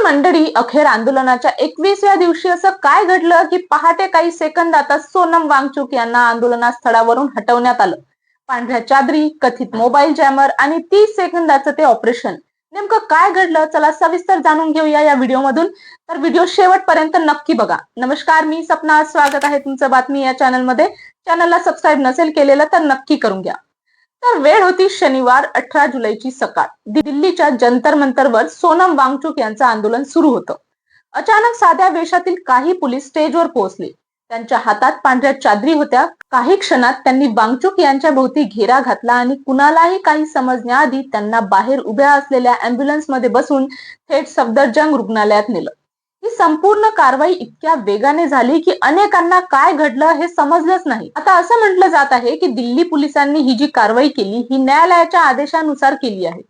मंडळी, अखेर आंदोलनाच्या 21व्या दिवशी असं काय घडलं की पहाटे काही सेकंदातच सोनम वांगचुक यांना आंदोलना स्थळावरून हटवण्यात आलं. पांढऱ्या चादरी, कथित मोबाईल जॅमर आणि 30 सेकंदाचं ते ऑपरेशन. नेमकं काय घडलं, चला सविस्तर जाणून घेऊया या व्हिडिओमधून. तर व्हिडिओ शेवटपर्यंत नक्की बघा. नमस्कार, मी सपना, स्वागत आहे तुमचं बातमी या चॅनलमध्ये. चॅनलला सबस्क्राईब नसेल केलेलं तर नक्की करून घ्या. तर वेळ होती शनिवार 18 जुलैची सकाळ. दिल्लीच्या जंतर मंतरवर सोनम वांगचुक यांचं आंदोलन सुरू होतं. अचानक साध्या वेशातील काही पोलीस स्टेजवर पोहोचले. त्यांच्या हातात पांढऱ्या चादरी होत्या. काही क्षणात त्यांनी वांगचुक यांच्या भोवती घेरा घातला आणि कुणालाही काही समजण्याआधी त्यांना बाहेर उभ्या असलेल्या अँब्युलन्स मध्ये बसून थेट सफदरजंग रुग्णालयात नेलं. ही संपूर्ण कारवाई इतक्या वेगाने झाली की अनेकांना काय घडलं हे समजलंच नाही. आता असं म्हटलं जात आहे की दिल्ली पोलिसांनी ही जी कारवाई केली ही न्यायालयाच्या आदेशानुसार केली आहे.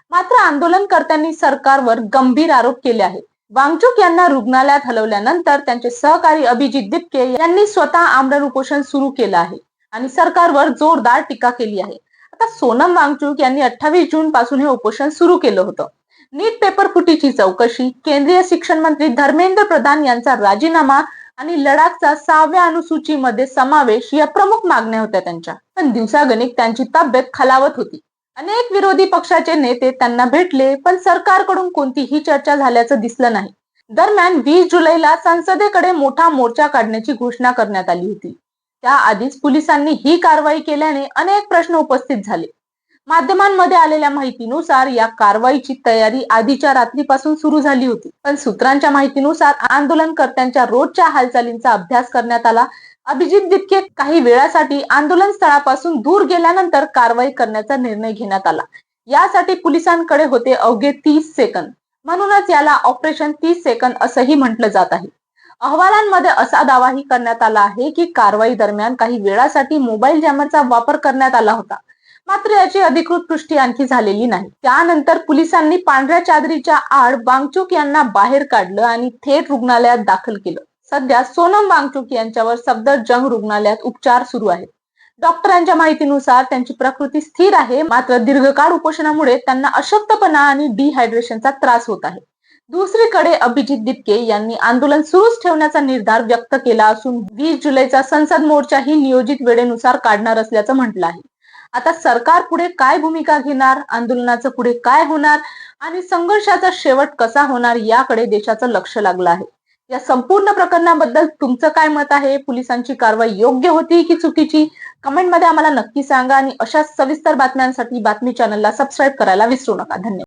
मात्र आंदोलनकर्त्यांनी सरकारवर गंभीर आरोप केले आहेत. वांगचुक यांना रुग्णालयात हलवल्यानंतर त्यांचे सहकारी अभिजित दिपके यांनी स्वतः आमरण उपोषण सुरू केलं आहे आणि सरकारवर जोरदार टीका केली आहे. आता सोनम वांगचुक यांनी 28 जून पासून हे उपोषण सुरू केलं होतं. नीट पेपर फुटीची चौकशी, केंद्रीय शिक्षण मंत्री धर्मेंद्र प्रधान यांचा राजीनामा आणि लडाखचा 6व्या अनुसूचीमध्ये समावेश या प्रमुख मागण्या होत्या त्यांच्या. पण दिवसागणिक त्यांची तब्येत खालावत होती. अनेक विरोधी पक्षाचे नेते त्यांना भेटले, पण सरकारकडून कोणतीही चर्चा झाल्याचं दिसलं नाही. दरम्यान 20 जुलैला संसदेकडे मोठा मोर्चा काढण्याची घोषणा करण्यात आली होती. त्याआधीच पोलिसांनी ही कारवाई केल्याने अनेक प्रश्न उपस्थित झाले. माध्यमांमध्ये आलेल्या माहितीनुसार या कारवाईची तयारी आधीच्या रात्रीपासून सुरू झाली होती. पण सूत्रांच्या माहितीनुसार आंदोलनकर्त्यांच्या रोजच्या हालचालींचा अभ्यास करण्यात आला. अभिजित दिपके काही वेळासाठी आंदोलन स्थळापासून दूर गेल्यानंतर कारवाई करण्याचा निर्णय घेण्यात आला. यासाठी पोलिसांकडे होते अवघे 30 सेकंद. म्हणूनच याला ऑपरेशन 30 सेकंद असंही म्हटलं जात आहे. अहवालांमध्ये असा दावाही करण्यात आला आहे की कारवाई दरम्यान काही वेळासाठी मोबाईल जॅमरचा वापर करण्यात आला होता. मात्र याची अधिकृत पुष्टी आणखी झालेली नाही. त्यानंतर पोलिसांनी पांढऱ्या चादरीच्या आड वांगचुक यांना बाहेर काढलं आणि थेट रुग्णालयात दाखल केलं. सध्या सोनम वांगचुक यांच्यावर सफदरजंग रुग्णालयात उपचार सुरू आहेत. डॉक्टरांच्या माहितीनुसार त्यांची प्रकृती स्थिर आहे. मात्र दीर्घकाळ उपोषणामुळे त्यांना अशक्तपणा आणि डिहायड्रेशनचा त्रास होत आहे. दुसरीकडे अभिजित दिपके यांनी आंदोलन सुरूच ठेवण्याचा निर्धार व्यक्त केला असून 20 जुलैचा संसद मोर्चाही नियोजित वेळेनुसार काढणार असल्याचं म्हटलं आहे. आता सरकार पुढे काय भूमिका घेणार, आंदोलनाचं पुढे काय होणार आणि संघर्षाचा शेवट कसा होणार याकडे देशाचं लक्ष लागलं आहे. या संपूर्ण प्रकरणाबद्दल तुमचं काय मत आहे? पोलिसांची कारवाई योग्य होती की चुकीची? कमेंटमध्ये आम्हाला नक्की सांगा आणि अशाच सविस्तर बातम्यांसाठी बातमी चॅनलला सबस्क्राईब करायला विसरू नका. धन्यवाद.